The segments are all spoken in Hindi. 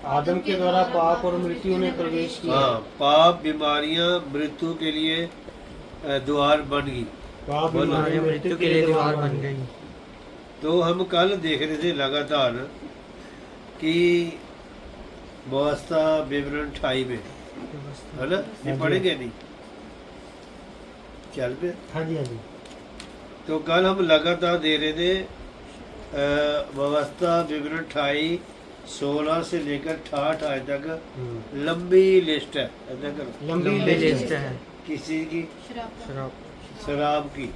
आदम के द्वारा पाप और मृत्यु ने प्रवेश किया। हाँ, पाप, बीमारियां, मृत्यु के लिए द्वार बन गई। पाप बोलो। बीमारी मृत्यु के लिए द्वार बन गई। तो हम कल देख रहे थे लगातार कि व्यवस्था विवरण 28 में, है ना, ये पढ़ेंगे नहीं, चल पे। हाँ जी, हाँ जी। तो कल हम लगातार दे रहे थे व्यवस्था विवरण 28 16 से लेकर 68 आज तक लंबी लिस्ट है। ऐसा करो, लंबी लिस्ट है। किसी की, शराब, शराब की,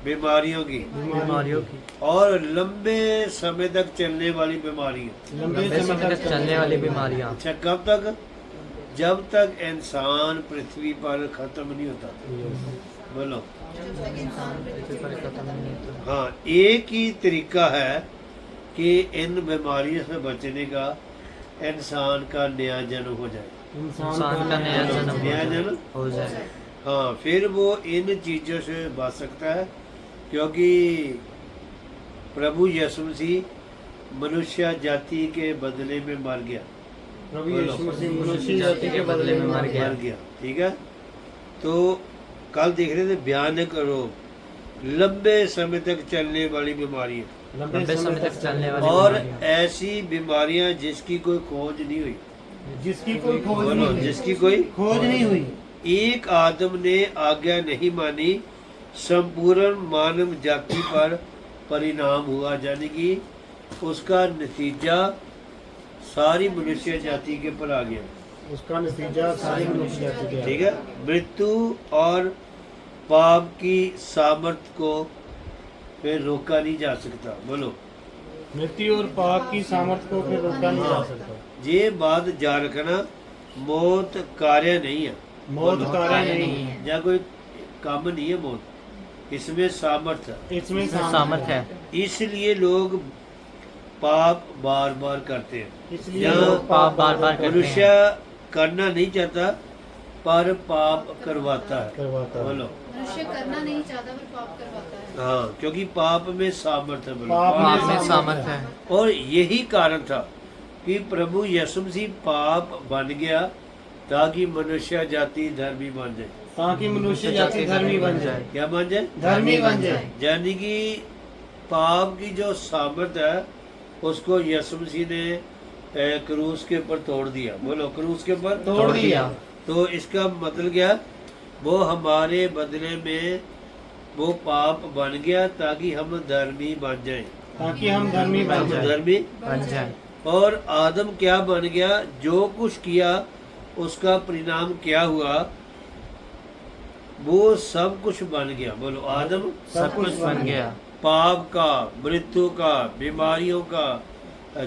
बीमारियों की, बीमारियों की, और लंबे समय तक चलने वाली बीमारियां। लंबे समय तक चलने वाली बीमारियां। अच्छा, कब तक? जब तक इंसान पृथ्वी पर खत्म नहीं होता। बोलो। हाँ, एक ही तरीका है कि इन बीमारियों से बचने का, इंसान का नया जन्म हो जाए। इंसान का नया जन्म हो जाए। हाँ, फिर वो इन चीज़ों से बच सकता है, क्योंकि प्रभु यीशु मसीह मनुष्य जाति के बदले में मर गया। प्रभु यीशु मसीह मनुष्य जाति के बदले में मर गया। ठीक है। तो कल देख रहे थे भयानक रोग, लंबे समय तक चलने वाली बीमारियां, लंबे समय तक चलने वाली और बीमारियां। ऐसी बीमारियां जिसकी कोई खोज नहीं हुई। जिसकी कोई खोज बोलो, नहीं हुई। जिसकी कोई खोज नहीं हुई। एक आदम ने आज्ञा नहीं मानी, संपूर्ण मानव जाति पर परिणाम हुआ, यानी कि उसका नतीजा सारी मनुष्य जाति के पर आ गया। उसका नतीजा सारी मनुष्य जाति के। ठीक है। मृत्यु और पाप की सामर्थ्य को फिर रोका नहीं जा सकता। बोलो। मृत्यु और पाप की सामर्थ्य को फिर रोका नहीं जा सकता। ये बात जा रखना, मौत कार्य नहीं है। मौत कार्य नहीं है। या कोई काम नहीं है मौत, इसमें सामर्थ्य है। इसमें सामर्थ्य है। इसलिए लोग पाप बार बार करते हैं। इसलिए यहाँ लोग पाप बार बार करते मनुष्य हैं। करना नहीं चाहता, पर पाप करवाता है। करवाता है। बोलो। मनुष्य करना नहीं चाहता पर पाप करवाता है। हाँ, क्योंकि पाप में सामर्थ्य है। बोलो। पाप में सामर्थ्य है। और यही कारण था कि प्रभु यीशु मसीह पाप बन गया, ताकि मनुष्य जाति धर्मी बन जाए। ताकि मनुष्य जाति धर्मी बन जाए। क्या बन जाए? धर्मी बन जाए। यानी कि पाप की जो सामर्थ्य है, उसको यीशु मसीह ने क्रूस के ऊपर तोड़ दिया। बोलो, क्रूस के ऊपर तोड़ दिया। तो इसका मतलब क्या? वो हमारे बदले में वो पाप बन गया, ताकि हम धर्मी बन जाएं। ताकि हम धर्मी बन जाए। धर्मी बन जाए। और आदम क्या बन गया? जो कुछ किया उसका परिणाम क्या हुआ? वो सब कुछ बन गया। बोलो, आदम सब कुछ बन गया। पाप का, मृत्यु का, बीमारियों का,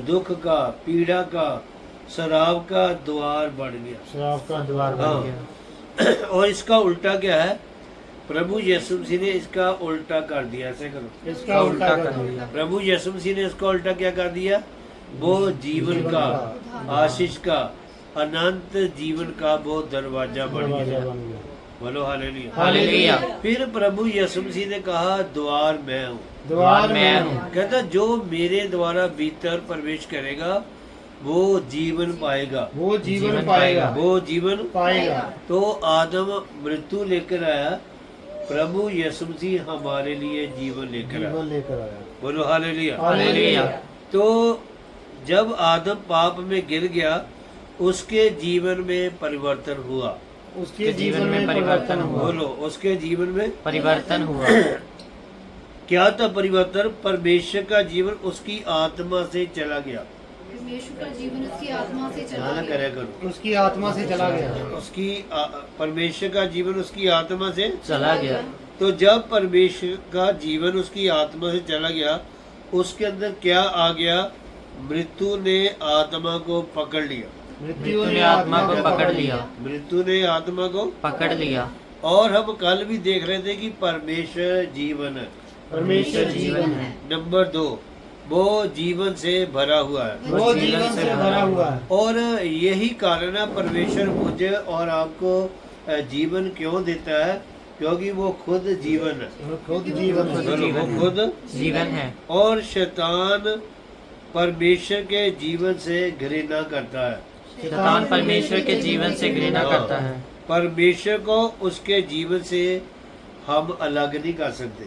दुख का, पीड़ा का, शराब का द्वार बन गया। शराब का द्वार बन हाँ। गया। और इसका उल्टा क्या है? प्रभु यीशु मसीह ने इसका उल्टा कर दिया। ऐसे करो, इसका उल्टा कर दिया। प्रभु यीशु मसीह ने इसका उल्टा क्या कर दिया? वो जीवन का, आशीष का, अनंत जीवन का वो दरवाजा बन दरवाजा गया। बन गया। बोलो हालेलुया। हालेलुया। फिर प्रभु यीशु मसीह ने कहा, द्वार मैं हूँ। द्वार मैं मैं हूँ। हूँ। कहता, जो मेरे द्वारा भीतर प्रवेश करेगा वो जीवन पाएगा। वो जीवन पाएगा। वो जीवन पाएगा। तो आदम मृत्यु लेकर आया, प्रभु यीशु मसीह हमारे लिए जीवन लेकर आया। जीवन लेकर आया। बोलो हालेलुया। हालेलुया। तो जब आदम पाप में गिर गया, उसके जीवन में परिवर्तन हुआ। उसके जीवन में परिवर्तन हुआ। बोलो, उसके जीवन में परिवर्तन हुआ। क्या था परिवर्तन? परमेश्वर का जीवन उसकी आत्मा से चला गया। परमेश्वर का जीवन उसकी आत्मा से चला ध्यान गया। करे करो, उसकी आत्मा से चला गया। उसकी परमेश्वर का जीवन उसकी आत्मा से। चला गया। तो जब परमेश्वर का जीवन उसकी आत्मा से चला गया, उसके अंदर क्या आ गया? मृत्यु ने आत्मा को पकड़ लिया। मृत्यु ने आत्मा को पकड़ लिया। मृत्यु ने आत्मा को पकड़ लिया। और हम कल भी देख रहे थे कि परमेश्वर जीवन है। परमेश्वर जीवन है। नंबर 2, वो जीवन से भरा हुआ है। वो जीवन से भरा हुआ है। और यही कारण है परमेश्वर मुझे और आपको जीवन क्यों देता है? क्योंकि वो खुद जीवन है। खुद जीवन है। वो खुद जीवन है। और शैतान परमेश्वर के जीवन से घृणा करता है। शैतान परमेश्वर के जीवन से घृणा करता है। परमेश्वर को उसके जीवन से हम अलग नहीं कर सकते।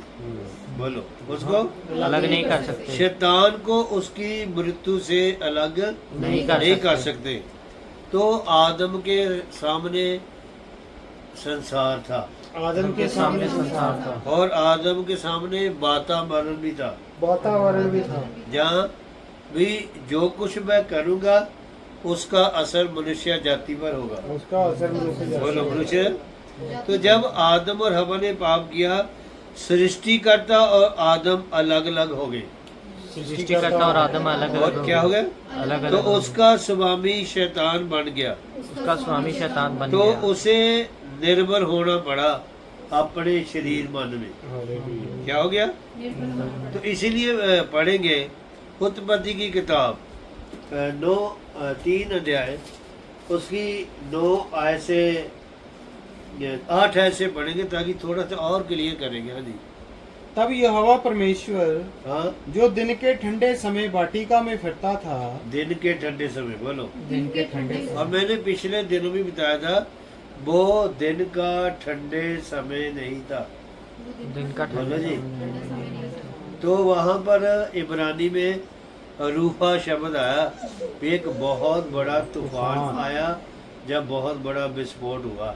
बोलो, उसको अलग नहीं कर सकते। शैतान को उसकी मृत्यु से अलग नहीं कर सकते। तो आदम के सामने संसार था, आदम के सामने संसार था और आदम के सामने वातावरण भी था, वातावरण भी था, जहाँ भी जो कुछ मैं करूँगा उसका असर मनुष्य जाति पर होगा। उसका असर मनुष्य जाति बोलो पर। मनुष्य। तो जब आदम और हवा ने पाप किया, सृष्टिकर्ता और आदम अलग अलग हो गए। सृष्टिकर्ता और आदम अलग और अलग क्या हो गया? अलग तो अलग। उसका स्वामी शैतान बन गया। उसका स्वामी शैतान बन तो गया। उसे निर्भर होना पड़ा अपने शरीर मन में। हालेलुया। क्या हो गया? तो इसीलिए पढ़ेंगे उत्पत्ति की किताब 3 अध्याय, उसकी 9 आयत से 8 आयत से पढ़ेंगे, ताकि थोड़ा सा और क्लियर करेंगे। हाँ जी, तब यहोवा परमेश्वर हाँ। जो दिन के ठंडे समय वाटिका में फिरता था, दिन के ठंडे समय, बोलो। दिन के ठंडे समय, और मैंने पिछले दिनों भी बताया था, वो दिन का ठंडे समय नहीं था। दिन का बोलो जी। ठंडा। तो वहाँ पर इब्रानी में रूफा शब्द आया। एक बहुत बड़ा तूफान आया, जब बहुत बड़ा विस्फोट हुआ,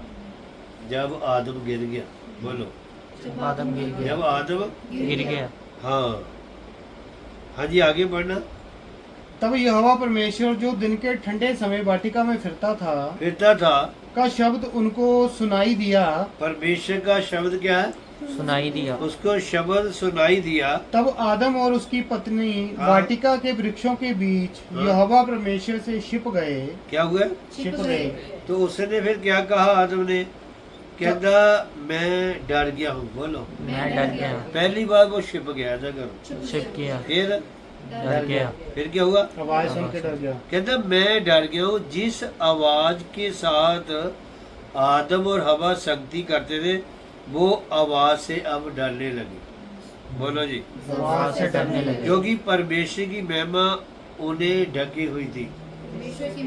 जब आदम गिर गया। बोलो, जब आदम गिर गया। जब आदम गिर गया। हाँ, हाँ जी, आगे बढ़ना। तब यहोवा परमेश्वर जो दिन के ठंडे समय वाटिका में फिरता था का शब्द उनको सुनाई दिया। परमेश्वर का शब्द क्या है? सुनाई दिया। उसको शब्द सुनाई दिया। तब आदम और उसकी पत्नी हाँ। वाटिका के वृक्षों के बीच हाँ। यहोवा परमेश्वर से छिप गए। क्या हुआ? छिप गए। तो उसने फिर क्या कहा? आदम ने कहता, मैं डर गया हूँ। बोलो, मैं डर गया। पहली बार वो छिप गया था करो, छिप गया। फिर डर गया। फिर क्या हुआ? आवाज सुन के डर गया। कहता, मैं डर गया हूँ। जिस आवाज के साथ आदम और हवा संगति करते थे, वो आवाज से अब डरने लगे। बोलो जी। आवाज से डरने लगे। क्योंकि परमेश्वर की महिमा उन्हें ढकी हुई थी।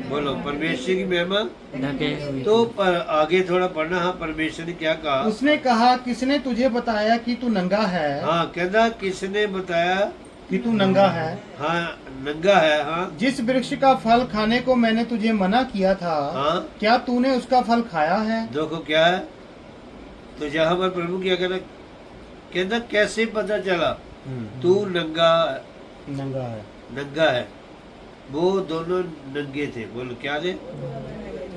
बोलो, परमेश्वर की महिमा ढके हुए। तो आगे थोड़ा पढ़ना। हाँ, परमेश्वर ने क्या कहा? उसने कहा, किसने तुझे बताया कि तू नंगा है? हाँ, कहता किसने बताया कि तू नंगा है? हाँ, नंगा है। हाँ, जिस वृक्ष का फल खाने को मैंने तुझे मना किया था, हाँ। क्या तूने उसका फल खाया है? देखो क्या है। तो जहाँ पर प्रभु क्या कहता कैसे पता चला तू नंगा है। नंगा है? वो दोनों नंगे थे। बोलो, क्या थे?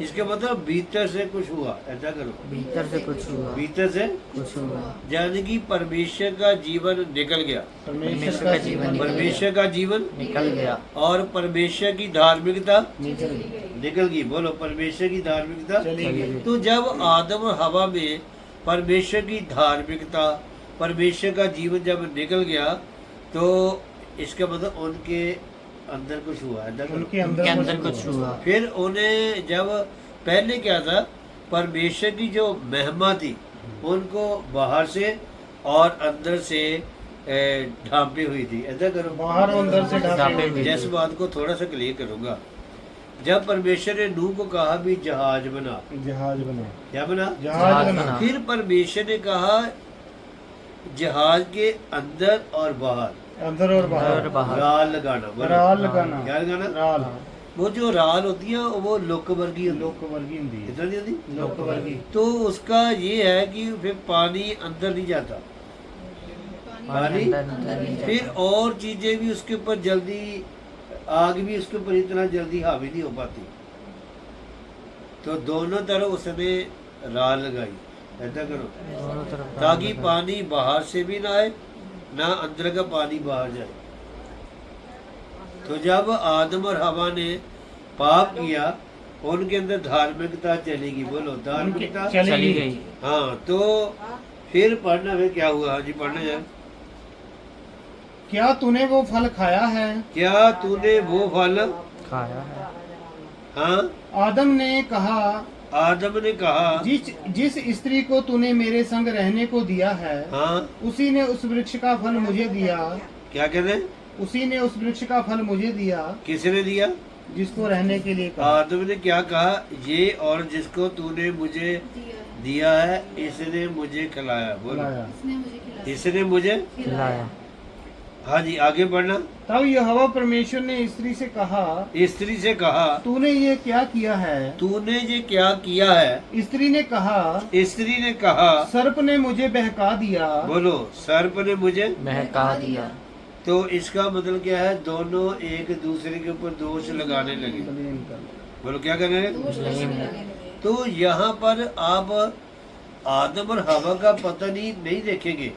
इसका मतलब भीतर से कुछ हुआ। ऐसा करो, भीतर से कुछ हुआ। भीतर से कुछ हुआ। यानी कि परमेश्वर का जीवन निकल गया। परमेश्वर का जीवन परमेश्वर का जीवन निकल गया। और परमेश्वर की धार्मिकता निकल निकल गई। बोलो, परमेश्वर की धार्मिकता चली गई। तो जब आदम और हवा में परमेश्वर की धार्मिकता, परमेश्वर का जीवन जब निकल गया, तो इसका मतलब उनके अंदर कुछ हुआ। उनके उनके अंदर कुछ हुआ। फिर उन्हें जब पहले क्या था, परमेश्वर की जो महिमा थी उनको बाहर से और अंदर से ढांपी हुई थी। ऐसा करो, बाहर और अंदर से ढांपे हुए। जैसे बात को थोड़ा सा क्लियर करूंगा। जब परमेश्वर ने नूह को कहा भी जहाज बना, जहाज बना। क्या बना? जहाज बना। फिर परमेश्वर ने कहा जहाज के अंदर और बाहर अंदर और बाहर राल लगाना। बोलो, राल लगाना। क्या लगाना? राल। वो जो राल होती है वो लोक वर्गी होती है। लोक वर्गी होती है। कितना नहीं होती? लोक वर्गी। तो उसका ये है कि फिर पानी अंदर नहीं जाता। पानी फिर और चीजें भी उसके ऊपर जल्दी, आग भी उसके ऊपर इतना जल्दी हावी नहीं हो पाती। तो दोनों तरफ उसने राल लगाई। ऐसा करो, दोनों तरफ ताकि पानी बाहर से भी ना आए, ना अंदर का पानी बाहर जाए। तो जब आदम और हवा ने पाप किया, उनके अंदर धार्मिकता चलेगी। बोलो, धार्मिकता चली गई। हाँ, तो फिर पढ़ना, फिर क्या हुआ? हाँ जी, पढ़ना यार। क्या तूने वो फल खाया है? क्या तूने वो फल खाया है? हाँ, आदम ने कहा, आदम ने कहा, जिस स्त्री को तूने मेरे संग रहने को दिया है, हाँ, उसी ने उस वृक्ष का फल मुझे दिया। क्या कहते हैं? उसी ने उस वृक्ष का फल मुझे दिया किसने दिया? जिसको रहने के लिए कहा। आदम ने क्या कहा? ये और जिसको तूने मुझे दिया है, दिया है इसने मुझे खिलाया। बोलो, खिलाया। इसने मुझे खिलाया। इसने मुझे। खिलाया। हाँ जी, आगे बढ़ना। तब यहोवा परमेश्वर ने स्त्री से कहा, स्त्री से कहा, तूने ये क्या किया है? तूने ये क्या किया है? स्त्री ने कहा, स्त्री ने कहा, सर्प ने मुझे बहका दिया। बोलो, सर्प ने मुझे। महका दिया। तो इसका मतलब क्या है? दोनों एक दूसरे के ऊपर दोष लगाने लगे। बोलो, क्या करने लगे? दोष लगे लगे। तो यहाँ पर आप आदम और हवा का पतन ही नहीं देखेंगे,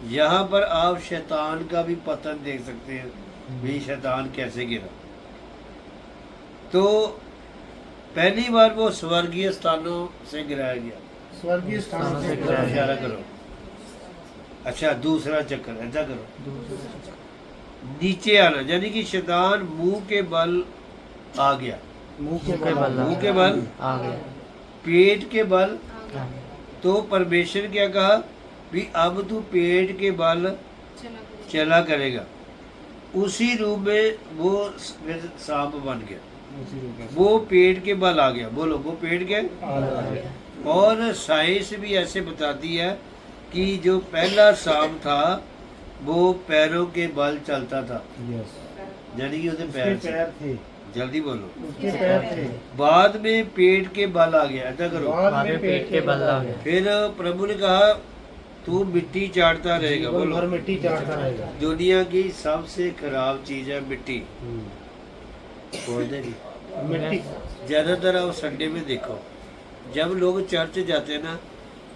यहाँ पर आप शैतान का भी पतन देख सकते हैं। भी शैतान कैसे गिरा। तो पहली बार वो स्वर्गीय स्थानों से गिराया गया। स्वर्गीय स्थान से करो, इशारा करो। अच्छा, दूसरा चक्कर ऐसा करो, नीचे आना, यानी कि शैतान मुंह के बल आ गया। मुंह के के बल। बल। मुंह के बल, आ गया। पेट के बल। आ तो परमेश्वर क्या कहा? भी अब तू पेट के बल चला गया। चला करेगा। उसी रूप में वो फिर सांप बन गया। वो पेट के बल आ गया। बोलो, वो पेट के। गया। और साइंस भी ऐसे बताती है कि जो पहला सांप था वो पैरों के बल चलता था, यानी कि उसके उसके पैर थे। पैर थे। जल्दी बोलो। उसके पैर थे। बाद में पेट के बल आ गया। ऐसा करो। बाद में पेट के बल आ गया। फिर प्रभु ने कहा तू मिट्टी चाटता रहेगा। जीवन भर बोलो, मिट्टी चाटता रहेगा। दुनिया की सबसे खराब चीज है मिट्टी। बोल देगी। मिट्टी। ज्यादातर आप संडे में देखो, जब लोग चर्च जाते हैं ना,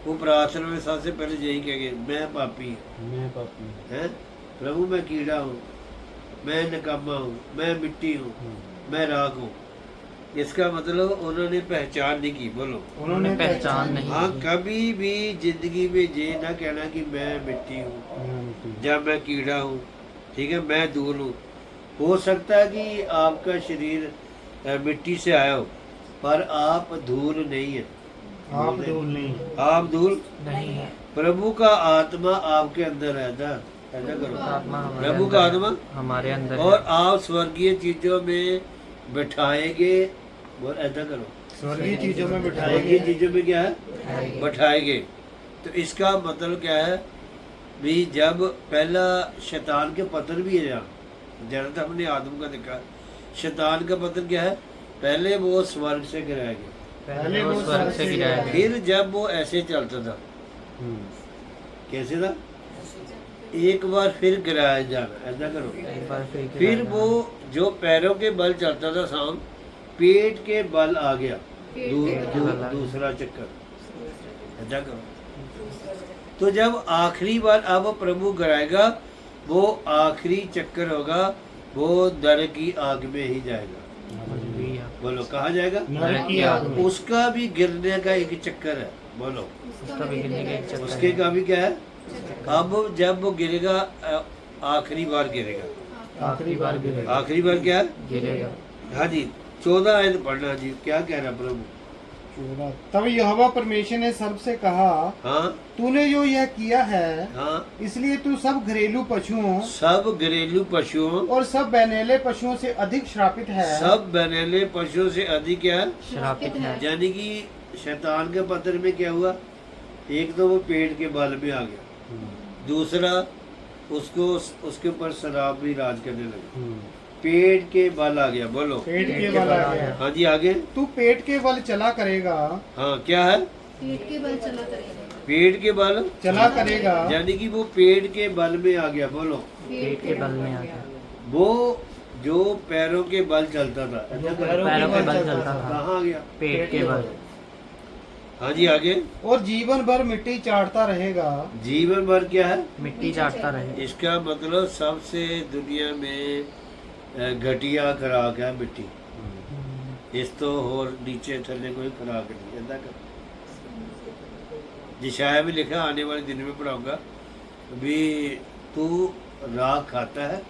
वो प्रार्थना में सबसे पहले यही कहेंगे, मैं पापी है, प्रभु मैं कीड़ा हूँ, मैं नकामा हूँ, मैं मिट्टी हूँ, मैं राख हूँ। इसका मतलब उन्होंने पहचान नहीं की। बोलो, उन्होंने पहचान नहीं हाँ, की। कभी भी जिंदगी में ये ना कहना कि मैं मिट्टी हूँ या मैं कीड़ा हूँ, ठीक है, मैं धूल हूँ। हो सकता है कि आपका शरीर मिट्टी से आया हो, पर आप धूल नहीं है। आप धूल नहीं। आप धूल नहीं है। प्रभु का आत्मा आपके अंदर है। ऐसा करो, आत्मा हमारे प्रभु का अंदर है। आत्मा हमारे अंदर और है। आप स्वर्गीय चीजों में बैठाएंगे। और ऐसा करो, स्वर्गीय चीजों में स्वर्गीय बिठाएंगे। चीजों में क्या है? बैठाएंगे। तो इसका मतलब क्या है? भी जब पहला शैतान के पतन भी है, जहाँ हमने आदम का देखा, शैतान का पतन क्या है? पहले वो स्वर्ग से गिराया गया, पहले वो स्वर्ग से गिराया गया। फिर जब वो ऐसे चलता था, कैसे था? एक बार फिर गिराया जाना। ऐसा करो, एक बार फिर गिराया। वो जो पैरों के बल चलता था सांप, पेट के बल आ गया। दूसरा चक्कर। ऐसा करो। तो जब आखिरी बार अब प्रभु गिराएगा, वो आखिरी चक्कर होगा, वो दर की आग में ही जाएगा। हालेलुया। बोलो, कहाँ जाएगा? नरक की आग में। उसका भी गिरने का एक चक्कर है। बोलो, उसका भी गिरने का एक चक्कर उसके है। का भी क्या है? अब जब वो गिरेगा, आखिरी बार गिरेगा। आखिरी बार गिरेगा। आखिरी बार क्या है? गिरेगा। हाँ जी, 14 आयत पढ़ना जी, क्या कह रहा प्रभु? तब यहोवा परमेश्वर ने सर्प से कहा, हाँ तूने जो यह किया है, हाँ, इसलिए तू सब घरेलू पशुओं सब घरेलू पशुओं, और सब बैनेले पशुओं से अधिक श्रापित है। सब बनेले पशुओं से अधिक है। श्रापित है। यानी कि शैतान के पत्र में क्या हुआ? एक तो वो पेट के बल में आ गया, दूसरा उसको उसके ऊपर शराब भी राज करने लगी। पेट के बल आ गया। बोलो, पेट के बल आ गया। हाँ जी, आगे। तू पेट के बल चला करेगा। हाँ, क्या है? पेट के बल चला करेगा। पेट के बल चला करेगा। यानी कि वो पेट के बल में आ गया। बोलो, पेट के बल में आ गया। वो जो पैरों के बल चलता था, ऐसा करो। पैरों के बल चलता था। कहाँ आ गया? पेट के बल। हाँ जी, आगे। और जीवन भर मिट्टी चाटता रहेगा। जीवन भर क्या है? मिट्टी चाटता रहे। इसका मतलब सबसे दुनिया में घटिया खुराक है मिट्टी। इस तो और नीचे थले कोई खुराक नहीं। ऐसा कर जिशाया में लिखा, आने वाले दिन में पढ़ाऊंगा भी, तू राख खाता है,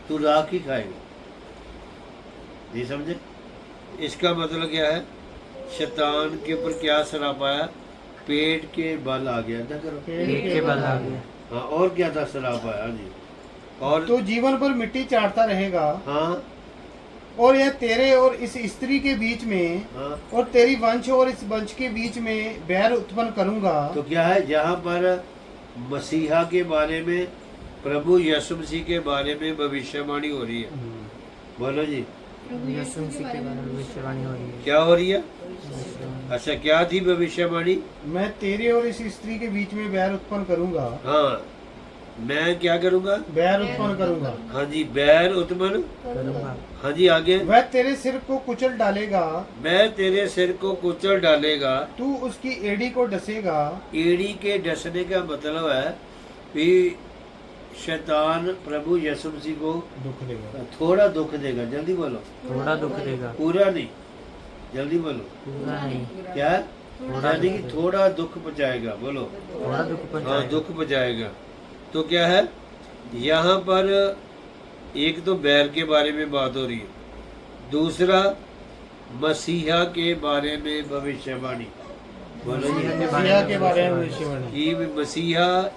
तू राख ही खाएगा। नहीं समझे? इसका मतलब क्या है? शैतान के ऊपर क्या शराप आया? पेट के बल आ गया। ऐसा करो। पेट के बल आ गया। हाँ, और क्या था? शराप आया जी। और तो जीवन भर मिट्टी चाटता रहेगा, हाँ और यह तेरे और इस स्त्री के बीच में हाँ। और तेरी वंश और इस वंश के बीच में बैर उत्पन्न करूंगा। तो क्या है, जहाँ पर मसीहा के बारे में, प्रभु यीशु मसीह के बारे में भविष्यवाणी हो रही है। बोलो जी, प्रभु यीशु मसीह के बारे में भविष्यवाणी हो रही है। क्या हो रही है? भविष्यवाणी। अच्छा, क्या थी भविष्यवाणी? मैं तेरे और इस स्त्री के बीच में बैर उत्पन्न करूंगा। हाँ, मैं क्या करूँगा? बैर उत्पन्न करूंगा। हाँ जी, बैर उत्पन्न। करूँगा। हाँ जी, आगे। वह तेरे सिर को कुचल डालेगा, मैं तेरे सिर को कुचल डालेगा। तू उसकी एड़ी को डसेगा। एड़ी के डसने का मतलब है कि शैतान प्रभु यीशु मसीह को दुख देगा। थोड़ा दुख देगा। जल्दी बोलो। थोड़ा दुख देगा, पूरा नहीं, जल्दी बोलो। पूरा नहीं। क्या है? थोड़ा यानी कि दुख थोड़ा दुख पहुंचाएगा। बोलो। थोड़ा दुख हाँ, पहुंचाएगा। दुख पहुंचाएगा। तो क्या है, यहाँ पर एक तो बैर के बारे में बात हो रही है, दूसरा मसीहा के बारे में भविष्यवाणी। बोलो जी, मसीहा के बारे में भविष्यवाणी। कि मसीहा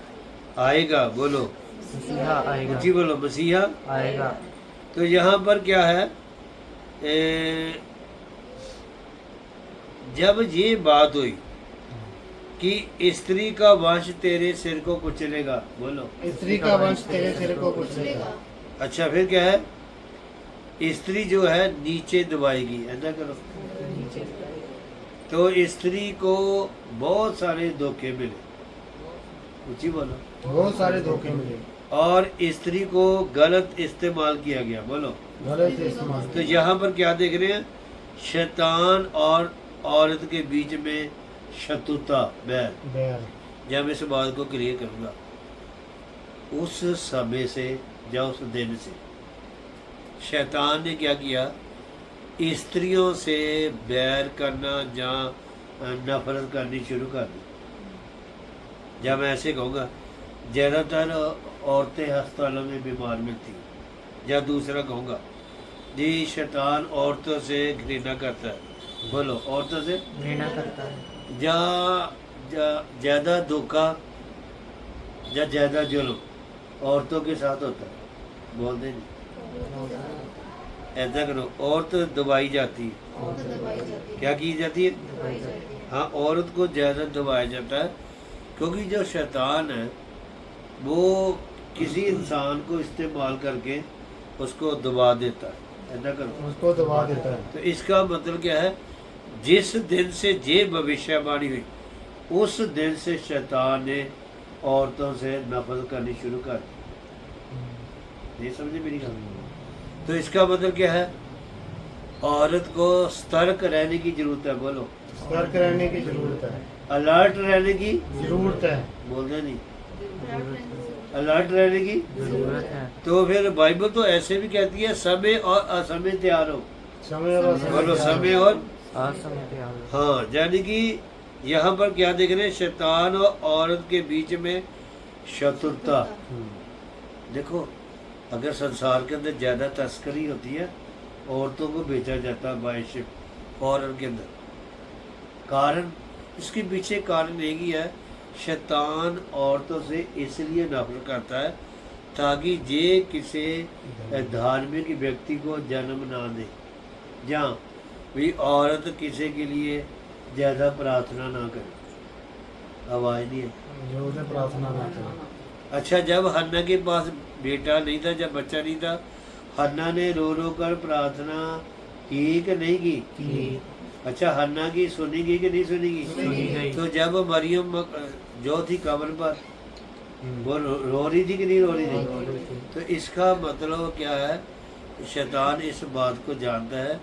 आएगा। बोलो, मसीहा आएगा। जी बोलो, मसीहा आएगा। तो यहाँ पर क्या है, जब ये बात हुई कि स्त्री का वंश तेरे सिर को कुचलेगा। बोलो। स्त्री का वंश तेरे सिर को कुचलेगा। अच्छा, फिर क्या है, स्त्री जो है नीचे दबाएगी। ऐसा करो। तो स्त्री को बहुत सारे धोखे मिले। ऊंची बोलो। बहुत सारे धोखे मिले और स्त्री को गलत इस्तेमाल किया गया। बोलो। गलत इस्तेमाल। तो यहाँ पर क्या देख रहे हैं, शैतान और औरत के बीच में शत्रुता, बैर। बैर। जब इस बात को क्लियर करूँगा, उस समय से या उस दिन से शैतान ने क्या किया, स्त्रियों से बैर करना या नफरत करनी शुरू कर दी। जब मैं ऐसे कहूँगा, ज़्यादातर औरतें अस्पतालों में बीमार मिलती हैं। या दूसरा कहूँगा जी, शैतान औरतों से घृणा करता है। बोलो, औरतों से घृणा करता है। या ज़्यादा धोखा या ज़्यादा जुल्म औरतों के साथ होता है। बोल दे नहीं, ऐसा करो। औरत दबाई जाती है। औरत दबाई जाती है। क्या की जाती है? दबाई जाती है। हाँ, औरत को ज़्यादा दबाया जाता है, क्योंकि जो शैतान है वो किसी इंसान को इस्तेमाल करके उसको दबा देता है। ऐसा करो। उसको दबा देता है। तो इसका मतलब क्या है, जिस दिन से ये भविष्यवाणी हुई, उस दिन से शैतान ने औरतों से नफरत करनी शुरू कर दी। ये समझे मेरी बात? तो इसका मतलब क्या है, औरत को सतर्क रहने की जरूरत है। बोलो, सतर्क रहने की जरूरत है। अलर्ट रहने की जरूरत है। बोलते नहीं, अलर्ट रहने की। जरूरत है। तो फिर बाइबल तो ऐसे भी कहती है, समय और असमय तैयार हो। समय और असमय बोलो, तैयार समय और असमय तैयार हो। हाँ, यानी कि यहाँ पर क्या देख रहे हैं, शैतान और औरत के बीच में शत्रुता। देखो, अगर संसार के अंदर ज़्यादा तस्करी होती है, औरतों को बेचा जाता है बाय शिप फॉरेन के अंदर। कारण, इसके पीछे कारण एक ही है, शैतान औरतों से इसलिए नफरत करता है ताकि ये किसी धार्मिक व्यक्ति को जन्म ना दे, जहाँ भी औरत किसी के लिए ज़्यादा प्रार्थना ना करे। आवाज़ नहीं है। जो उसे प्रार्थना ना करे। अच्छा, जब हन्ना के पास बेटा नहीं था, जब बच्चा नहीं था, हन्ना ने रो रो कर प्रार्थना की कि नहीं की? कि अच्छा, हन्ना की सुनी गई कि नहीं सुनी सुनी गई? गई। तो जब मरियम जो थी कब्र पर, वो रो रही थी कि नहीं रो रही थी? तो इसका मतलब क्या है, शैतान इस बात को जानता है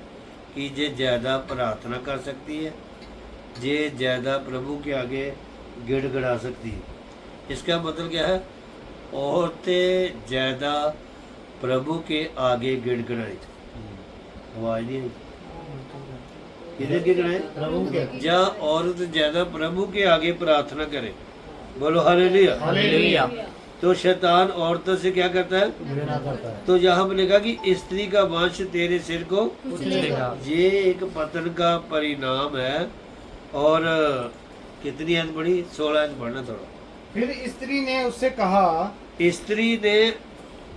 कि ये ज़्यादा प्रार्थना कर सकती है, ये ज़्यादा प्रभु के आगे गिड़गिड़ा सकती है। इसका मतलब क्या है, औरतें ज़्यादा प्रभु के आगे गिड़गिड़ाई। आवाज़ नहीं आई। किधर गिड़गिड़ाए? प्रभु के। जहाँ औरत ज़्यादा प्रभु के आगे प्रार्थना करे। बोलो हालेलुया। हालेलुया। तो शैतान औरतों से क्या करता है? घृणा करता है। तो यहाँ पर लिखा कि स्त्री का वंश तेरे सिर को, कुचलेगा। ये एक पतन का परिणाम है। और कितनी अंत पढ़ी? 16 अंत पढ़ना थोड़ा। फिर स्त्री ने उससे कहा, स्त्री ने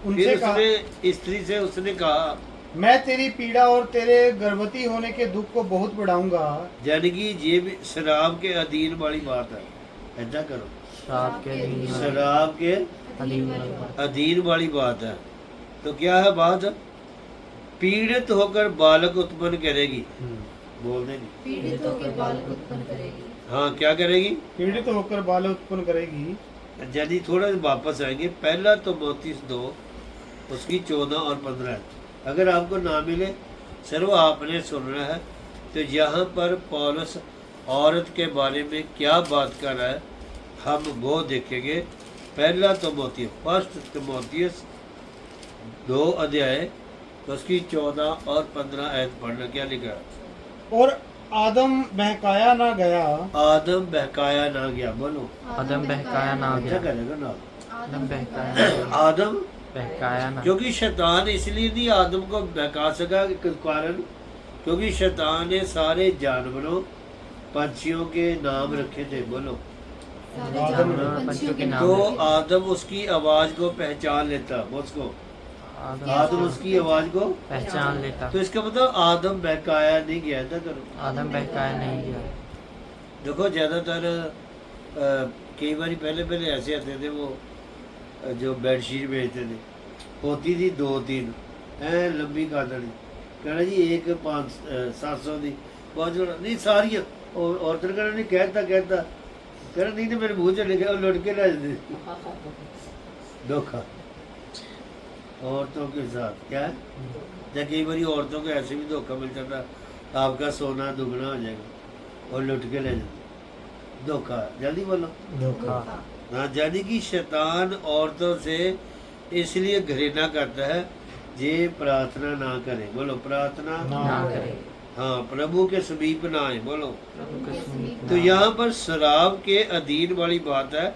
उनसे फिर कहा, उसने स्त्री से उसने कहा, मैं तेरी पीड़ा और तेरे गर्भवती होने के दुख को बहुत बढ़ाऊंगा। यानी कि ये भी शराब के अधीन वाली बात है। ऐसा करो, शराब के अधीन शराब के अधीन वाली बात। अधीन वाली बात है। तो क्या है बात? पीड़ित होकर बालक उत्पन्न करेगी। बोल देंगे पीड़ित होकर बालक उत्पन्न करेगी। हाँ, क्या करेगी? पीड़ित होकर बाल उत्पन्न करेगी। यदि थोड़ा वापस आएंगे, पहला तो 32:2 उसकी 14 और 15। अगर आपको ना मिले, सर्व आपने सुनना है, तो यहाँ पर पौलुस औरत के बारे में क्या बात कर रहा है हम वो देखेंगे। पहला तिमोथी, फर्स्ट तिमोथियस 2 अध्याय उसकी 14 और 15 आयत पढ़ना। क्या लिखा है? और आदम बहकाया ना गया। आदम बहकाया ना गया। बोलो, आदम बहकाया ना अच्छा गया। करेगा ना। आदम बहकाया ना गया। आदम बहकाया ना। क्योंकि शैतान इसलिए नहीं आदम को बहका सका कि कारण, क्योंकि शैतान ने सारे जानवरों पंछियों के नाम रखे थे। बोलो, सारे आदम जानवर पंछियों के नाम तो रखे। आदम उसकी आवाज को पहचान लेता। उसको आदम उसकी आवाज को पहचान लेता। तो इसका मतलब आदम बहकाया नहीं गया था। करो, आदम बहकाया नहीं गया। देखो ज्यादातर कई बार पहले पहले ऐसे आते थे वो जो बेडशीट बेचते थे, होती थी 2-3 लंबी कादड़ी, कहना जी एक 500-700 की बहुत जोड़ा नहीं सारिया औरतों कहना नहीं कहता कहना नहीं तो मेरे मुँह चले गया लुट के ला देते। धोखा औरतों के साथ क्या है, या कई बार औरतों को ऐसे भी धोखा मिल जाता, आपका सोना दुगना हो जाएगा और लुट के ले जाते। धोखा, जल्दी बोलो। धोखा। हाँ, यानी कि शैतान औरतों से इसलिए घृणा करता है ये प्रार्थना ना करे। बोलो, प्रार्थना ना करे। हाँ, प्रभु के समीप ना आए। बोलो, प्रभु के समीप तो ना। यहाँ पर शराब के अधीन वाली बात है।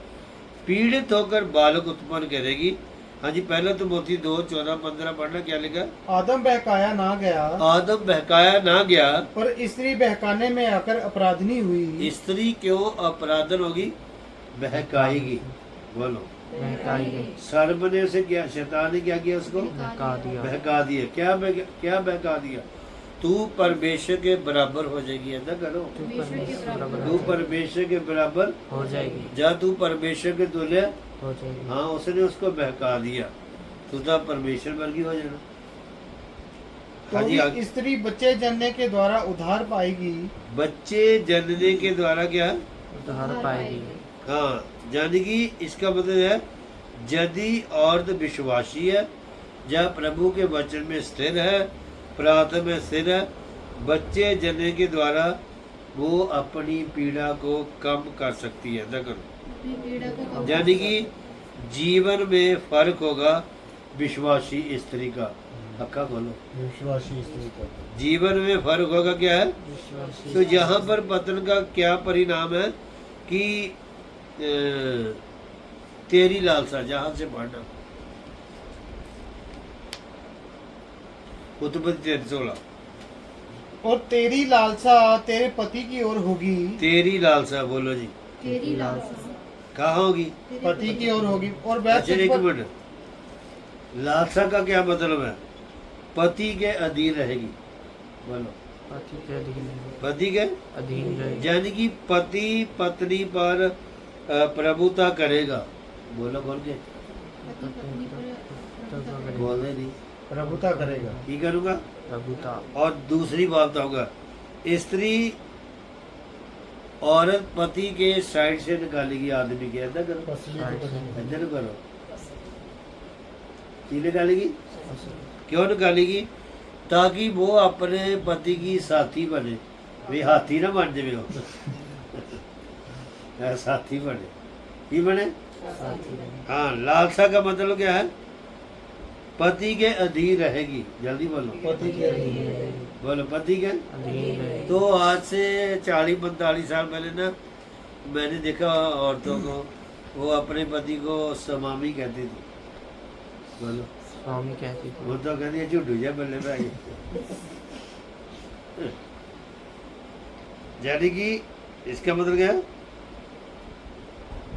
पीड़ित होकर बालक उत्पन्न करेगी। हाँ जी, पहला तो मोती 2:14-15 पढ़ना। क्या लिखा? आदम बहकाया ना गया, आदम बहकाया ना गया, पर स्त्री बहकाने में आकर अपराधनी हुई। स्त्री क्यों अपराधन होगी? बहकाएगी। बोलो, बहकाई गई। सर्प ने उसे क्या, शैतान ने क्या किया? उसको बहका दिया। बहका दिया। क्या बहका दिया? तू परमेश्वर के बराबर हो जाएगी। ऐसा करो, तू परमेश्वर के बराबर तू परमेश्वर के बराबर हो जाएगी। जा, तू परमेश्वर के तुल्य हो जाएगी। हाँ, उसने उसको बहका दिया, तू तो परमेश्वर वर्गी हो जाना। हाँ जी, तो स्त्री बच्चे जनने के द्वारा उद्धार पाएगी। बच्चे जनने के द्वारा क्या? उद्धार पाएगी। हाँ, यानी कि इसका मतलब है यदि औरत विश्वासी है या प्रभु के वचन में स्थिर है, प्रार्थना में स्थिर है, बच्चे जनने के द्वारा वो अपनी पीड़ा को कम कर सकती है। ना करो, अपनी पीड़ा को कम यानी कि जीवन में फर्क होगा विश्वासी स्त्री का। अक्का बोलो, विश्वासी स्त्री का जीवन में फर्क होगा। क्या है? विश्वासी। तो यहाँ पर पतन का क्या परिणाम है कि तेरी लालसा, जहां से पढ़ना उत्पत्ति 13:16, और तेरी लालसा तेरे पति की ओर होगी। तेरी लालसा। बोलो जी, तेरी लालसा कहाँ होगी? पति की ओर होगी। और वह अच्छा, तुझ एक पर- मिनट, लालसा का क्या मतलब है? पति के अधीन रहेगी। बोलो, पति के अधीन है। पति के अधीन रहेगी। यानी कि पति पत्नी पर प्रभुता करेगा। बोलो, बोल के पति पत्नी पर बोलने नहीं, प्रभुता करेगा। की करूँगा। प्रभुता। और दूसरी बात होगा, स्त्री औरत पति के साइड से निकालेगी आदमी के। ऐसा करो, इधर करो, की निकालेगी? क्यों निकालेगी? ताकि वो अपने पति की साथी बने। वे हाथी ना बन जाए, वो साथी बने। की बने? हाँ, लालसा का मतलब क्या है? पति के अधीन रहेगी। जल्दी बोलो, पति के अधीन रहेगी। बोलो, पति के अधीन रहेगी। तो आज से 40-45 साल पहले ना मैंने देखा औरतों को, वो अपने पति को समामी कहती थी। बोलो, स्वामी कहती थी। वो तो कहती है झूठू जा बल्ले भाई। यानी कि इसका मतलब क्या है?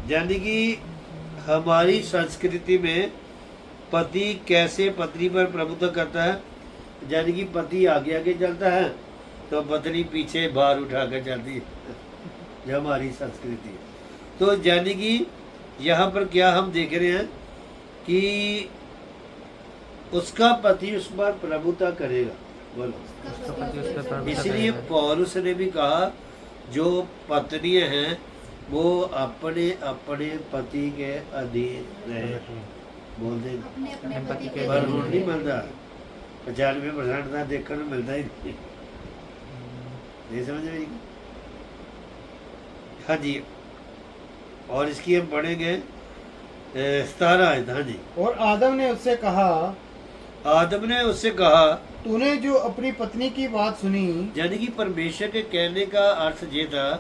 यानी कि हमारी संस्कृति में पति कैसे पत्नी पर प्रभुत्व करता है, यानी कि पति आगे आगे चलता है तो पत्नी पीछे बाहर उठा कर चलती है, जो हमारी संस्कृति है। तो यानी कि यहाँ पर क्या हम देख रहे हैं कि उसका पति उस पर प्रभुता करेगा, बोलो। उसका पति उस पर प्रभुता इसलिए करेगा। पौलुस ने भी कहा जो पत्नियां हैं वो अपने अपने पति के अधीन रहे, बोल दे। अपने अपने अपने पति पति के के पर अधीन ਹੁਣ नहीं रहे। मिलता, 95% का देखने को मिलता ही नहीं, नहीं समझ में। हाँ जी, और इसकी हम पढ़ेंगे 17 आयत। हाँ जी, और आदम ने उससे कहा, आदम ने उससे कहा, तूने जो अपनी पत्नी की बात सुनी, यानी कि परमेश्वर के कहने का अर्थ ये था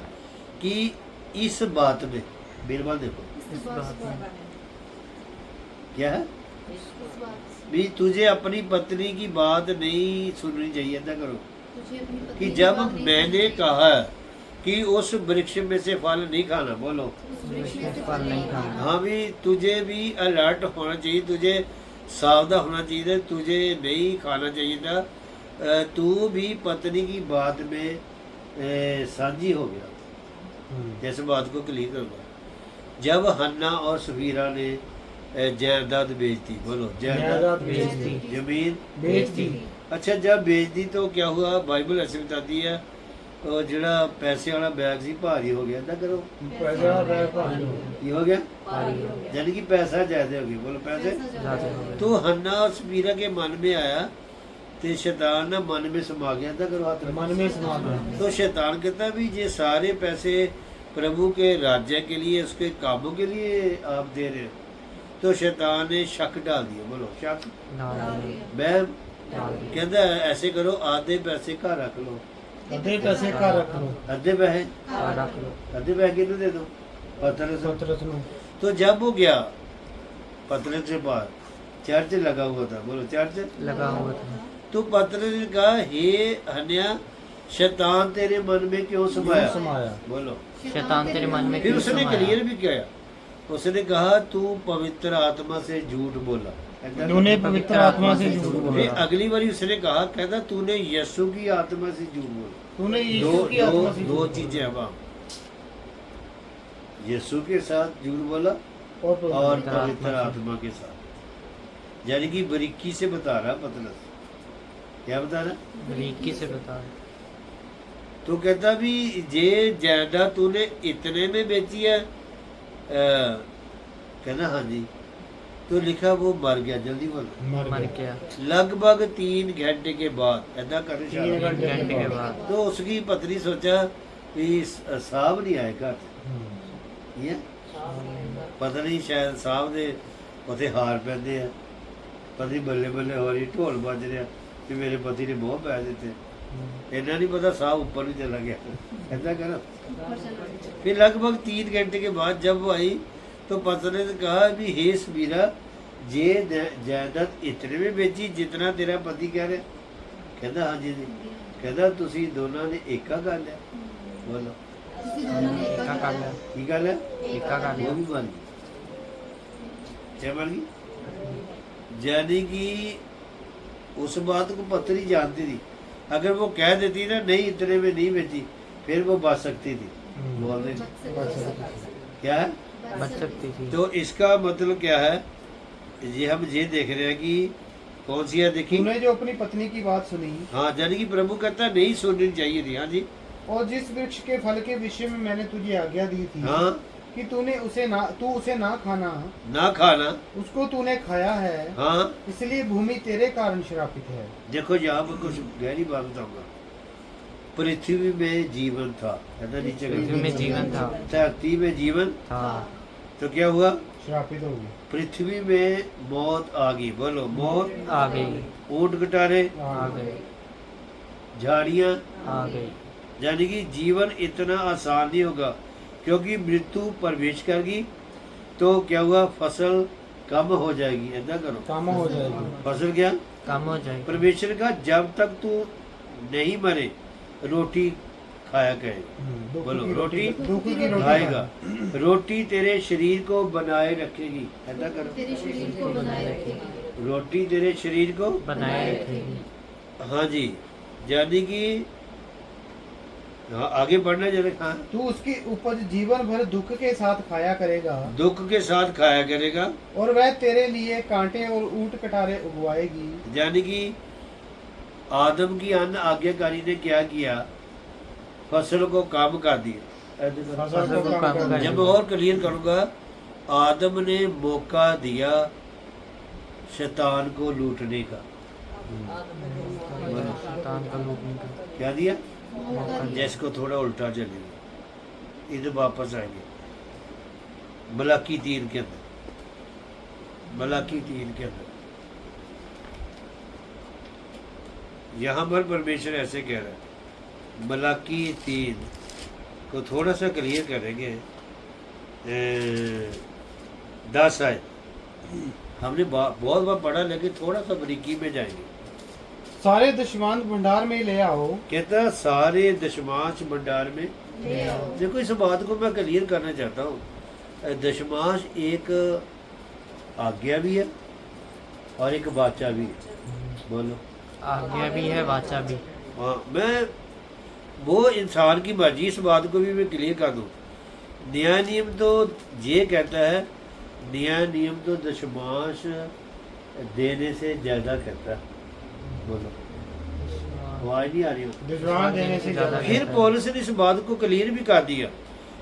कि इस बात में, बिरबल देखो इस बात में। क्या है इस बात से। भी तुझे अपनी पत्नी की बात नहीं सुननी चाहिए, ऐसा करो तुझे अपनी पत्नी कि की जब बात नहीं मैंने सुननी कहा कि उस वृक्ष में से फल नहीं खाना, बोलो। उस वृक्ष में से फल नहीं खाना। हाँ भी तुझे भी अलर्ट होना चाहिए, तुझे सावधान होना चाहिए, तुझे नहीं खाना चाहिए था। तू भी पत्नी की बात में साझी हो गया। जैसे बात को क्लियर करूँगा, जब हन्ना और सफीरा ने जायदाद बेच दी, बोलो जायदाद बेच दी। जमीन बेच दी। अच्छा जब बेच दी तो क्या हुआ, बाइबल ऐसे बताती है, और जड़ा पैसे वाला बैग सी भारी हो गया, ना करो ये हो गया, यानी कि पैसा ज्यादा हो गया, बोलो पैसे। ज़्यादा हो गए। तो हन्ना और सफीरा के मन में आया, तो शैतान ना मन में समा गया, था करो हाथ मन में समा गया। तो शैतान कहता भी ये सारे पैसे प्रभु के राज्य के लिए, उसके कामों के लिए आप दे रहे हो। तो शैतान ने शक डाल दिया, बोलो शक, वहम। कहता है ऐसे करो, आधे पैसे का रख लो, आधे पैसे का रख लो, आधे पैसे रख लो। आधे पैसे किन्हें दे दो, पतरस। पतरस नूं। तो जब वो गया पतरस के पास, चर्च लगा हुआ था, बोलो चर्च। लगा हुआ था। तो पतरस ने कहा, हे हन्या, शैतान तेरे मन में क्यों समाया, समाया। बोलो। शैतान तेरे मन में फिर क्यों उसने समाया? क्लियर भी किया, उसने कहा तू पवित्र आत्मा से झूठ बोला। तूने पवित्र आत्मा से झूठ फिर बोला, अगली बार उसने कहा, कहता तूने यीशु की आत्मा से झूठ बोला। तूने दो यीशु की दो आत्मा से दो झूठ चीजें हैं वहाँ, यीशु के साथ झूठ बोला बोला। और पवित्र पवित्र आत्मा आत्मा के साथ, यानी कि बारीकी से बता रहा पतरस, क्या बता रहा। बारीकी से बता। तो कहता भी ये जायदाद तूने इतने में बेची है, कहना हाँ जी। तो लिखा वो मर गया, जल्दी बोलो। मर गया। लगभग 3 घंटे के बाद, ऐसा करे 3 घंटे के बाद। तो उसकी पत्नी सोचा भी साहब नहीं आए घर, ये पता नहीं शायद साहब दे उथे हार पैंदे आ, पता बल्ले बल्ले हो रही, ढोल बज रहा कि मेरे पति ने मोह पै देते, इन्ना नहीं पता साहब ऊपर नहीं चला गया, ऐसा करो। ऊपर चला गया। फिर लगभग 3 घंटे के बाद जब वो आई तो पत्नी ने कहा भी हे समीरा, ये जायदाद इतने में बेची जितना तेरा पति कह रहा। कहता हाँ जी। कहता तुसी दोनों ने एका कर लिया, बोलो ਤੁਸੀਂ ਦੋਨਾਂ ਨੇ एका कर लिया। की गल है, एका कर वो लिया। भी बन गई, क्या बन गई, यानी कि उस बात को पत्नी जानती थी, अगर वो कह देती ना नहीं इतने में नहीं बेची, फिर वो बच सकती थी, बोल रही थी। क्या है, बच सकती थी। तो इसका मतलब क्या है, ये हम ये देख रहे हैं कि कौन सी है, देखी। तूने जो अपनी पत्नी की बात सुनी, हाँ यानी कि प्रभु कहता नहीं सुननी चाहिए थी। हाँ जी, और जिस वृक्ष के फल के विषय में मैंने तुझे आज्ञा दी थी हाँ कि तू उसे ना खाना, ना खाना, उसको तूने खाया है, हाँ। इसलिए भूमि तेरे कारण श्रापित है। देखो यहाँ पर कुछ गहरी बात बताऊंगा। पृथ्वी में जीवन था, है ना, नीचे पृथ्वी में जीवन था। धरती में जीवन था। तो क्या हुआ, श्रापित होगी, पृथ्वी में मौत आ गई, बोलो मौत आ गई। ऊंट कटारे, आ गई। झाड़ियाँ, आ गई। यानी कि जीवन इतना आसान नहीं होगा, क्योंकि मृत्यु प्रवेश करेगी तो क्या हुआ, फसल कम हो जाएगी, ऐसा करो, काम हो जाएगी। फसल क्या, कम हो जाएगी। परमेश्वर का जब तक तू नहीं मरे रोटी खाया करेगा, दुख बोलो की रोटी दुख की रोटी खाएगा, रोटी तेरे शरीर को बनाए रखेगी, ऐसा करो। तेरे शरीर को बनाए रखेगी। रोटी तेरे शरीर को बनाए रखेगी। हाँ जी, यानी कि हाँ आगे बढ़ना जरा। हाँ, तू उसकी उपज जीवन भर दुख के साथ खाया करेगा, दुख के साथ खाया करेगा, और वह तेरे लिए कांटे और ऊंट कटारे उगवाएगी। यानी कि आदम की अन्न आज्ञाकारी ने क्या किया, फसल को काम कर दिया। फसल को काम करना। जब मैं और क्लियर करूंगा, आदम ने मौका दिया शैतान को लूटने का। शैतान का लूटने का। क्या दिया? मौका दिया। जिसको थोड़ा उल्टा चलेगा, इधर वापस आएंगे मलाकी 3 के अंदर। मलाकी 3 के अंदर यहाँ पर परमेश्वर ऐसे कह रहा है, मलाकी 3 को थोड़ा सा क्लियर करेंगे। 10 आए हमने बहुत बार पढ़ा, लेकिन थोड़ा सा बारीकी में जाएंगे। सारे दशमांश भंडार में ले आओ। कहता सारे दशमांश भंडार में। ले आओ। देखो इस बात को मैं क्लियर करना चाहता हूँ। दशमांश एक आज्ञा भी है और एक वाचा भी है। बोलो। आज्ञा भी है, वाचा भी। हाँ, मैं वो इंसान की मर्जी, इस बात को भी मैं क्लियर कर दूँ। न्याय नियम तो ये कहता है, न्याय नियम तो दशमांश देने से ज्यादा कहता है। बोलो, आवाज नहीं आ रही हो? दशमांश देने से ज्यादा फिर पौलुस ने इस बात को क्लियर भी कर दिया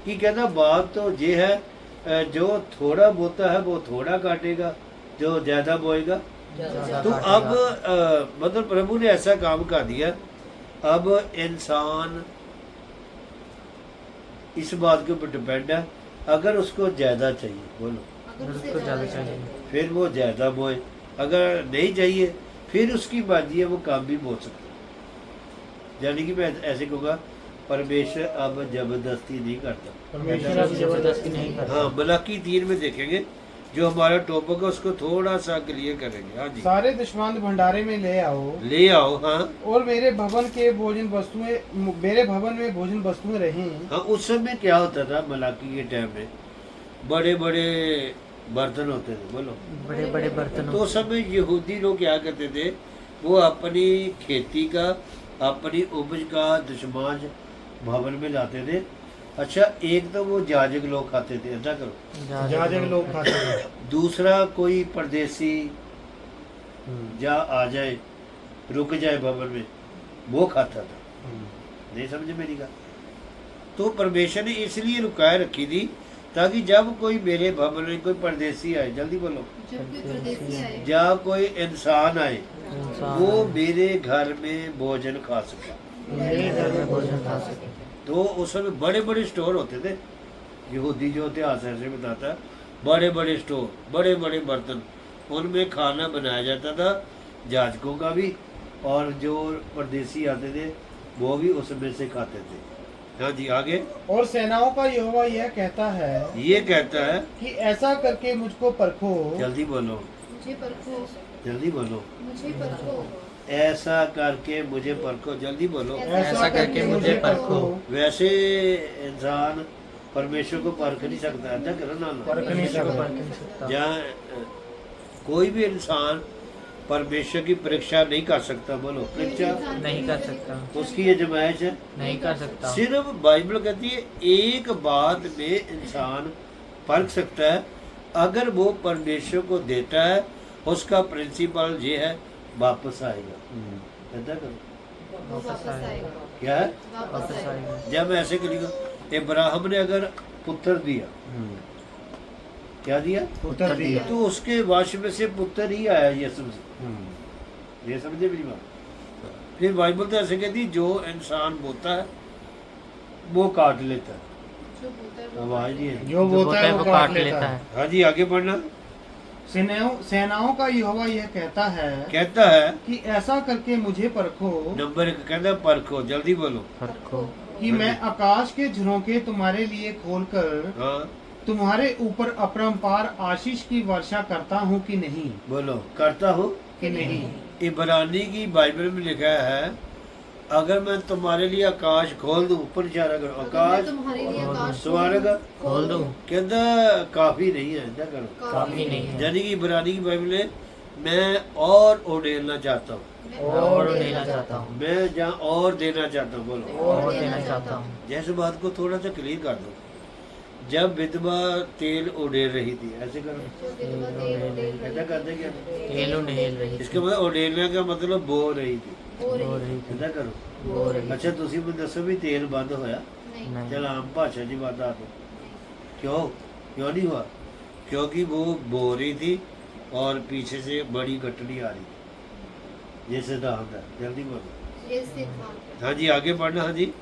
कि कहना बात तो ये है, जो थोड़ा बोता है वो थोड़ा काटेगा, जो ज्यादा बोएगा। तो अब मतलब प्रभु ने ऐसा काम कर दिया। अब इंसान इस बात के ऊपर डिपेंड है, अगर उसको ज्यादा चाहिए, बोलो, अगर उसको उससे ज्यादा ज्यादा चाहिए फिर वो ज्यादा बोए। अगर नहीं चाहिए फिर उसकी मर्जी है, वो काम भी बोल सकता है। यानी कि मैं ऐसे कहूँगा, परमेश्वर अब जबरदस्ती नहीं करता। परमेश्वर जबरदस्ती नहीं करता। हाँ, मलाकी 3 में देखेंगे, जो हमारा टॉपिक है उसको थोड़ा सा क्लियर करेंगे। हाँ जी, सारे दशमांश भंडारे में ले आओ, ले आओ। हाँ और मेरे भवन में भोजन वस्तुएं रहें। हाँ, उस समय क्या होता था मलाकी के टाइम में, बड़े बड़े बर्तन होते थे। बोलो, बड़े बड़े बर्तनों तो उस समय यहूदी लोग क्या करते थे, वो अपनी खेती का, अपनी उपज का दशमांश भवन में लाते थे। अच्छा, एक तो वो जाजक लोग खाते थे, ऐसा करो, जाजक लोग खाते हैं। दूसरा कोई परदेसी जा आ जाए, रुक जाए भवन में, वो खाता था। नहीं समझे मेरी बात? तो परमेश्वर ने इसलिए रुकाए रखी थी ताकि जब कोई मेरे भवन में कोई परदेसी आए, जल्दी बोलो, जब कोई परदेसी आए, या कोई इंसान आए, इंसान वो मेरे घर में भोजन खा सके। मेरे घर में भोजन खा सके। तो उस समय बड़े बड़े स्टोर होते थे। यहूदी जो इतिहास ऐसे बताता है, बड़े बड़े स्टोर, बड़े बड़े बर्तन, उनमें खाना बनाया जाता था, जाजकों का भी, और जो परदेसी आते थे वो भी उसमें से खाते थे। हाँ जी, आगे। और सेनाओं का यहोवा यह कहता है ये कहता है, कि ऐसा करके मुझको परखो। जल्दी बोलो, मुझे परखो, जल्दी बोलो, मुझे परखो, ऐसा करके मुझे परखो, जल्दी बोलो। ऐसा करके मुझे परखो। वैसे इंसान परमेश्वर को परख नहीं सकता, ऐसा करो ना। परख नहीं इसको सकता। परख नहीं सकता। जहाँ कोई भी इंसान परमेश्वर की परीक्षा नहीं कर सकता। बोलो, परीक्षा नहीं कर सकता, उसकी ये जमाइश है। नहीं कर सकता। सिर्फ बाइबल कहती है एक बात में इंसान परख सकता है, अगर वो परमेश्वर को देता है, उसका प्रिंसिपल ये है, वापस आएगा। ऐसा करो, वो वापस आएगा, क्या है? वापस वापस आएगा। आएगा। जब ऐसे करेगा, इब्राहिम ने अगर पुत्र दिया, क्या दिया? उत्तर दिया। तो उसके वंश में से पुत्र ही आया यीशु मसीह। ये समझे मेरी बात? फिर बाइबल तो ऐसे कहती, जो इंसान बोता है वो काट लेता है। जो बोलता है वो आवाज नहीं है। जो बोता है वो काट लेता है। हाँ जी, आगे बढ़ना। सेनाओं का यहोवा यह कहता है कहता है, कि ऐसा करके मुझे परखो, नंबर 1 कहता परखो, जल्दी बोलो। परखो कि मैं आकाश के झरोखे तुम्हारे लिए खोलकर हाँ तुम्हारे ऊपर अपरंपार आशीष की वर्षा करता हूँ कि नहीं। बोलो, करता हूँ कि नहीं। इब्रानी की बाइबल में लिखा है, अगर मैं तुम्हारे लिए आकाश खोल दूं, ऊपर इशारा करो, अगर मैं आकाश तुम्हारे लिए आकाश स्वर्ग खोल दूं, कहता काफी नहीं है, ऐसा करो। काफी नहीं है। यानी कि इब्रानी की बाइबल में मैं और उड़ेलना चाहता हूँ, और देना चाहता हूँ, मैं जहाँ और देना चाहता हूँ। बोलो, और देना चाहता हूँ। जैसे बात को थोड़ा सा क्लियर कर दो। जब विधवा तेल उड़ेल रही थी, ऐसे करो, ऐसा करते क्या? तेल उड़ेल रही थी, इसके मतलब उड़ेलने का मतलब बो रही थी, बो रही थी, ऐसा करो। बो रही थी। अच्छा तुसी मैं दसो भी तेल बंद होया? नहीं, चल आम भाषा जी बात आ दो, क्यों क्यों नहीं हुआ? क्योंकि वो बो रही थी और पीछे से बड़ी गटड़ी आ रही थी। ये सिद्धांत है, जल्दी बोलो। ये सिद्धांत हाँ जी, आगे पढ़ना। हाँ जी।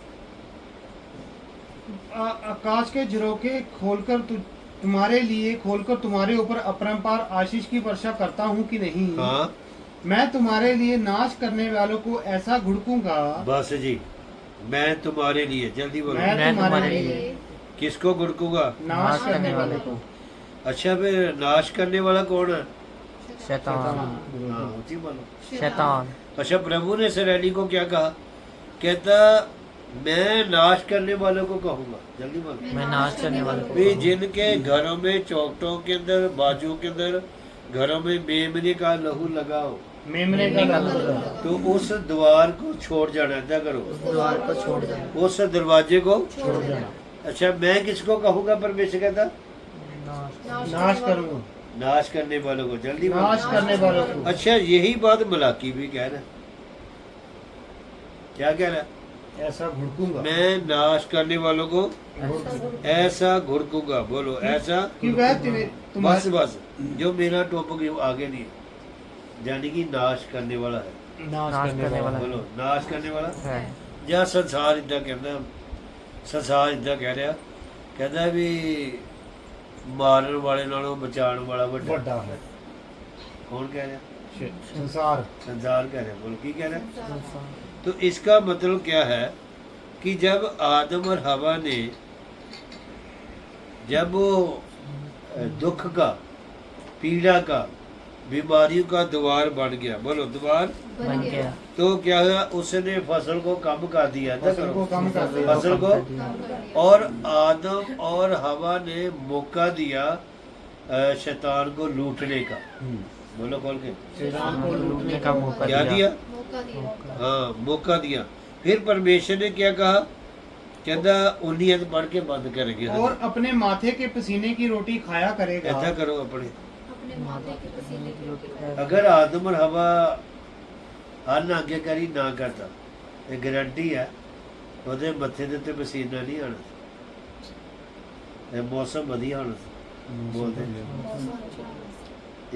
आकाश के झरोखे खोलकर तुम्हारे लिए खोलकर तुम्हारे ऊपर अपरंपार आशीष की वर्षा करता हूँ कि नहीं? हाँ मैं तुम्हारे लिए नाश करने वालों को ऐसा घुड़कूंगा। बस जी, मैं तुम्हारे लिए, जल्दी बोलो। मैं तुम्हारे लिए लिए किसको गुड़कूंगा? नाश करने वाले को। को। अच्छा फिर नाश करने वाला कौन है? शैतान, हाँ ऊंची बोलो। शैतान। अच्छा प्रभु ने इसराइली को क्या कहा? कहता मैं नाश करने वालों को कहूंगा, जल्दी बोलो। मैं नाश करने वाले को भी जिनके घरों में चौकटों के अंदर बाजू के अंदर घरों में मेमने का लहू लगाओ, मेमने का लहू। तो उस द्वार को छोड़ जाना। क्या करो? द्वार को छोड़ देना, उस दरवाजे को। छोड़ देना। अच्छा मैं किसको कहूंगा? परमेश्वर कहता नाश। नाश करूंगा, नाश करने वालों को, जल्दी बोलो। नाश करने वालों को। अच्छा यही बात मलाकी भी कह रहा है। क्या कह रहा है? ऐसा घुड़कूंगा। मैं नाश करने वालों को ऐसा घुड़कूंगा। बोलो ऐसा। कि वह बस बस, जो मेरा टॉपिक आगे नहीं है, यानी कि नाश करने वाला है। नाश करने वाला बोलो नाश करने वाला है। ਜਾਂ ਸੰਸਾਰ ਇਦਾਂ ਕਹਿੰਦਾ, ਸੰਸਾਰ ਇਦਾਂ ਕਹਿ ਰਿਹਾ, ਕਹਿੰਦਾ ਵੀ ਮਾਰਨ ਵਾਲੇ ਨਾਲੋਂ ਬਚਾਉਣ ਵਾਲਾ ਵੱਡਾ। ਵੱਡਾ ਹੈ। कौन कह रहा? संसार। संसार कह रहा है। बोलो की कह रहा है? तो इसका मतलब क्या है कि जब आदम और हवा ने जब वो दुख का, पीड़ा का, बीमारियों का द्वार बन गया, बोलो द्वार बन गया, तो क्या हुआ? उसने फसल को कम कर दिया था, फसल को कम कर दिया। फसल को। और आदम और हवा ने मौका दिया शैतान को लूटने का। बोलो खोल के। शैतान को लूटने का मौका क्या दिया? मौका दिया। हाँ मौका दिया। फिर परमेश्वर ने क्या कहा? कहता 19 पढ़ के बंद करेंगे। और अपने माथे के पसीने की रोटी खाया करेगा। ऐसा करो अपने। अपने माथे के पसीने की रोटी खाया। अगर आदम और हवा अन्न आज्ञाकारी ना करता, ये गारंटी है ਉਹਦੇ ਮੱਥੇ ਦੇ ਉੱਤੇ ਪਸੀਨਾ ਨਹੀਂ ਆਣਾ, ਇਹ ਮੌਸਮ ਵਧੀਆ ਹੋਣਾ ਸੀ। ਬੋਲਦੇ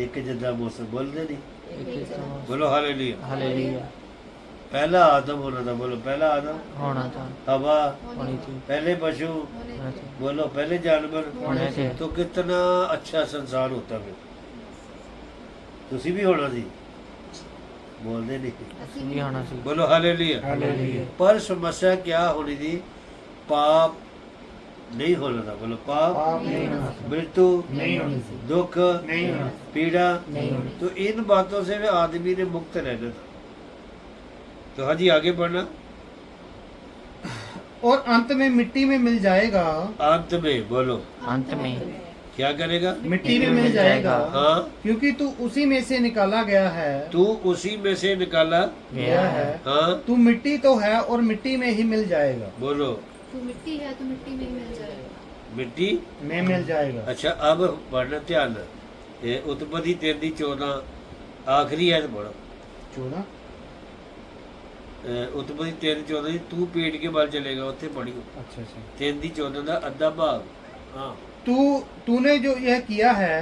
ਇੱਕ ਜਿੱਦਾਂ ਮੌਸਮ ਬੋਲਦੇ ਨਹੀਂ। बोलो हालेलुया। हालेलुया। पहला आदम होना था। बोलो पहला आदम होना था, हवा, होनी थी, पहले पशु, होना थी, बोलो पहले जानवर, होने थे। तो कितना अच्छा संसार होता फिर। तुसी भी होना थी, बोलते नहीं। ਅਸੀਂ भी होना थी। बोलो हालेलुया। हालेलुया। पर समस्या क्या होनी थी? पाप नहीं होना था। बोलो पाप, पाप नहीं होना था। मृत्यु नहीं होनी थी। दुख नहीं होना था। पीड़ा नहीं होनी। तो इन बातों से वे आदमी ने मुक्त रहना था। तो हाँ जी आगे बढ़ना। और अंत में मिट्टी में मिल जाएगा। अंत में बोलो अंत में क्या करेगा? मिट्टी में मिल जाएगा। हाँ क्योंकि तू उसी में से निकाला गया है। तू उसी में से निकाला गया है। हाँ तू मिट्टी तो है और मिट्टी में ही मिल जाएगा। बोलो तू मिट्टी है तो मिट्टी में ही मिल जाएगा। मिट्टी में मिल जाएगा। अच्छा अब पढ़ना ध्यान नाल। ये उत्पत्ति 3:14 आखिरी है पढ़ो। 14। उत्पत्ति 3:14 तू पेट के बल चलेगा उत्थे पढ़ियो। अच्छा अच्छा। 3:14 का अद्धा भाग। हाँ तूने जो यह किया है,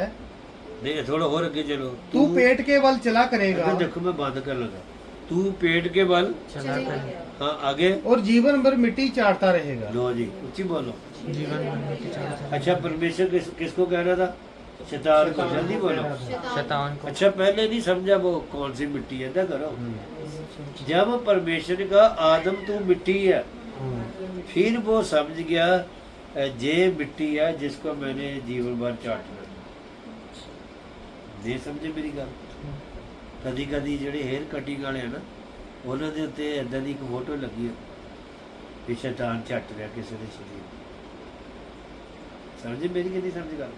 नहीं थोड़ा और अगे चलो। तू पेट के बल चला करेगा अगर देखो मैं बंद कर लगा। तू पेट के बल, चला कर हाँ आगे और जीवन भर मिट्टी चाटता रहेगा। लो जी ऊंची बोलो। जीवन में मिट्टी चाहता अच्छा परमेश्वर किसको कह रहा था? शैतान को। जल्दी बोलो। शैतान को। अच्छा पहले नहीं समझा वो कौन सी मिट्टी है ना करो। जब परमेश्वर ने कहा आदम तू मिट्टी है, फिर वो समझ गया जे मिट्टी है जिसको मैंने जीवन भर चाटना। नहीं समझे मेरी गल? कदी कदी ਜਿਹੜੇ हेयर कटिंग वाले हैं ना, ਉਹਨਾਂ ਦੇ ਉੱਤੇ ਇਦਾਂ ਦੀ ਇੱਕ ਫੋਟੋ ਲੱਗੀ ਹੈ ਕਿ ਸ਼ੈਤਾਨ ਚੱਟ ਰਿਹਾ ਕਿਸੇ ਦੇ ਸਰੀਰ। ਸਮਝੇ मेरी कि नहीं समझ गल?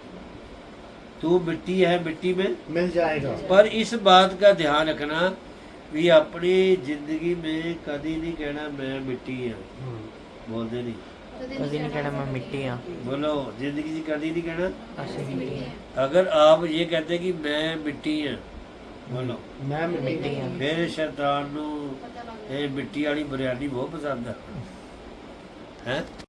तू मिट्टी है मिट्टी में मिल जाएगा। पर इस बात का ध्यान रखना भी अपनी जिंदगी में कभी नहीं कहना मैं मिट्टी हाँ बोलते नहीं कभी नहीं कहना मैं मिट्टी हाँ बोलो जिंदगी से कभी नहीं कहना ਅਸੀਂ ਮਿੱਟੀ ਹਾਂ अगर आप ये कहते कि मैं मिट्टी हाँ बोलो मैं ਮਿੱਟੀ ਹਾਂ फिर शैतान नू ये मिट्टी वाली बिरयानी बहुत पसंद है हैं